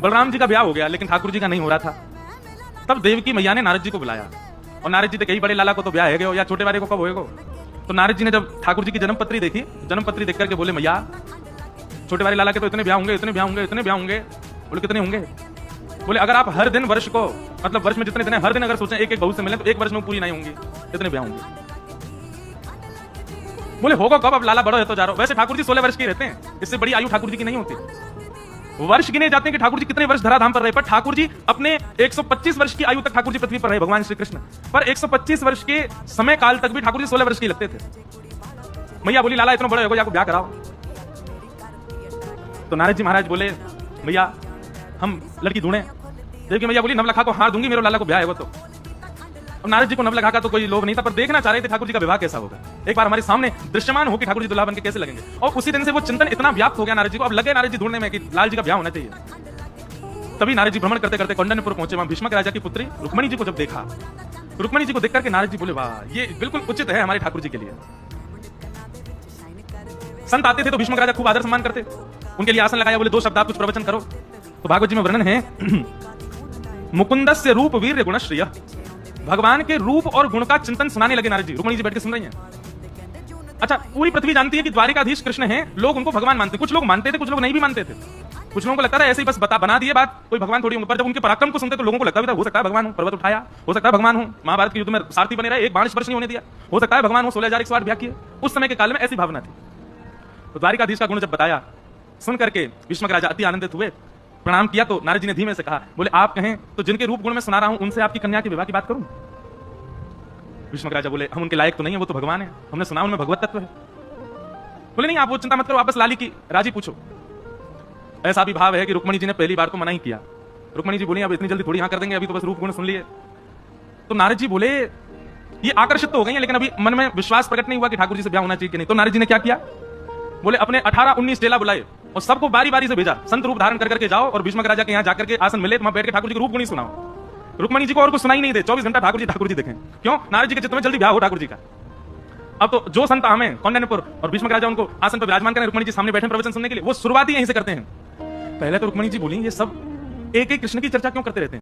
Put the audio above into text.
बलराम जी का ब्याह हो गया लेकिन ठाकुर जी का नहीं हो रहा था। तब देवकी मैया ने नारद जी को बुलाया और नारद जी ने कही बड़े लाला को तो ब्याह है गयो या छोटे वाले को कब होएगो। तो नारद जी ने जब ठाकुर जी की जन्मपत्री देखी, जन्मपत्री देख करके बोले मैया छोटे वाले लाला के तो इतने ब्याह होंगे, इतने ब्याह होंगे, इतने ब्याह होंगे। बोले कितने होंगे? बोले अगर आप हर दिन वर्ष को, मतलब वर्ष में जितने दिन हर दिन अगर सोचें एक एक बहू से मिले तो एक वर्ष में पूरी नहीं होंगी, इतने ब्याह होंगे। बोले होगा कब? अब लाला बड़ा है तो जा रहा। वैसे ठाकुर जी 16 वर्ष के रहते हैं, इससे बड़ी आयु ठाकुर जी की नहीं होती। वर्ष गिने जाते हैं कि ठाकुर जी कितने वर्ष धराधाम पर रहे, पर ठाकुर जी अपने 125 वर्ष की आयु तक ठाकुर जी पृथ्वी पर रहे, भगवान श्री कृष्ण। पर 125 वर्ष के समय काल तक भी ठाकुर जी 16 वर्ष के लगते थे। मैया बोली लाला इतना बड़ा होगा, जाको ब्याह कराओ। तो नारद जी महाराज बोले भैया हम लड़की ढूंढे। देखिए मैया बोली नवलखा को हार दूंगी, मेरे लाला को ब्याह होगा तो। और नारद जी को नवलखा का तो कोई लोभ नहीं था, पर देखना चाह रहे थे ठाकुर जी का विवाह कैसा होगा, एक बार हमारे सामने दृश्यमान हो कि ठाकुर जी दुल्हा बन के कैसे लगेंगे। और उसी दिन से वो चिंतन इतना व्याप्त हो गया नारद जी को, अब लगे नारद जी ढूंढने में कि लाल जी का ब्याह होना चाहिए। तभी नारद जी भ्रमण करते करते कौंडन्यपुर पहुंचे। वहां भीष्मक राजा की पुत्री रुक्मणी जी को जब देखा, रुक्मणी जी को देख करके नारद जी बोले वाह ये बिल्कुल उचित है हमारे ठाकुर जी के लिए। संत आते थे तो भीष्मक राजा खूब आदर सम्मान करते, उनके लिए आसन लगाया, बोले 2 शब्द आप कुछ प्रवचन करो। तो भागवत जी में वर्णन है मुकुंदस्य रूप वीर्य गुणश्रिय, भगवान के रूप और गुण का चिंतन सुनाने लगे नारद जी। रुक्मणी जी बैठ के सुन रही हैं। अच्छा पूरी पृथ्वी जानती है कि द्वारिकाधीश कृष्ण हैं, लोग उनको भगवान मानते, कुछ लोग मानते थे, कुछ लोग नहीं भी मानते थे। कुछ लोगों को लगता था ऐसे ही बस बना दिए बात, कोई भगवान थोड़ी होंगे। पर जब उनके पराक्रम को सुनते तो लोगों को लगता भी था हो सकता है भगवान हो, पर्वत उठाया, हो सकता है भगवान हो, महाभारत के युद्ध में सारथी बने रहे, एक बाण स्पर्श नहीं होने दिया, हो सकता है भगवान हो, 16,108 ब्याह किए। उस समय के काल में ऐसी भावना थी। तो द्वारिकाधीश का गुण जब बताया, सुन करके भीष्मक राजा अति आनंदित हुए, प्रणाम किया। तो नारद जी ने धीमे से कहा, बोले आप कहें तो जिनके रूप गुण में सुना रहा हूं उनसे आपकी कन्या के विवाह की बात करूं? भीष्मक राजा बोले हम उनके लायक तो नहीं है, वो तो भगवान है, हमने सुना उनमें भगवत तत्व है। बोले नहीं आप वो चिंता मत करो, वापस लाली की राजी पूछो। ऐसा भी भाव है कि रुक्मणी जी ने पहली बार तो मना ही किया। रुक्मणी जी बोली अब इतनी जल्दी थोड़ी हाँ कर देंगे, अभी तो बस रूप गुण सुन लिए। तो नारद जी बोले ये आकर्षित तो हो गई है लेकिन अभी मन में विश्वास प्रकट नहीं हुआ कि ठाकुर जी से ब्याह होना चाहिए कि नहीं। तो नारद जी ने क्या किया, बोले अपने 18-19 चेला बुलाए और सबको बारी बारी से भेजा, संत रूप धारण करके जाओ और भीष्मक राजा के यहाँ जाकर के आसन मिले, वहां बैठ के ठाकुर जी के रूप गुण ही सुनाओ। रुक्मणी जी को और कुछ सुनाई नहीं दे, 24 घंटा ठाकुर जी देखें। क्यों? नारद जी के चित्त में जल्दी ब्याह हो ठाकुर जी का। अब तो जो संत हमें कौंडन्यपुर और भीष्मक राजा उनको आसन पर विराजमान करें, रुक्मणी जी सामने बैठे प्रवचन सुनने के लिए, वो शुरुआत ही यहीं से करते हैं। पहले तो रुक्मणी जी बोली ये सब एक एक कृष्ण की चर्चा क्यों करते रहते हैं।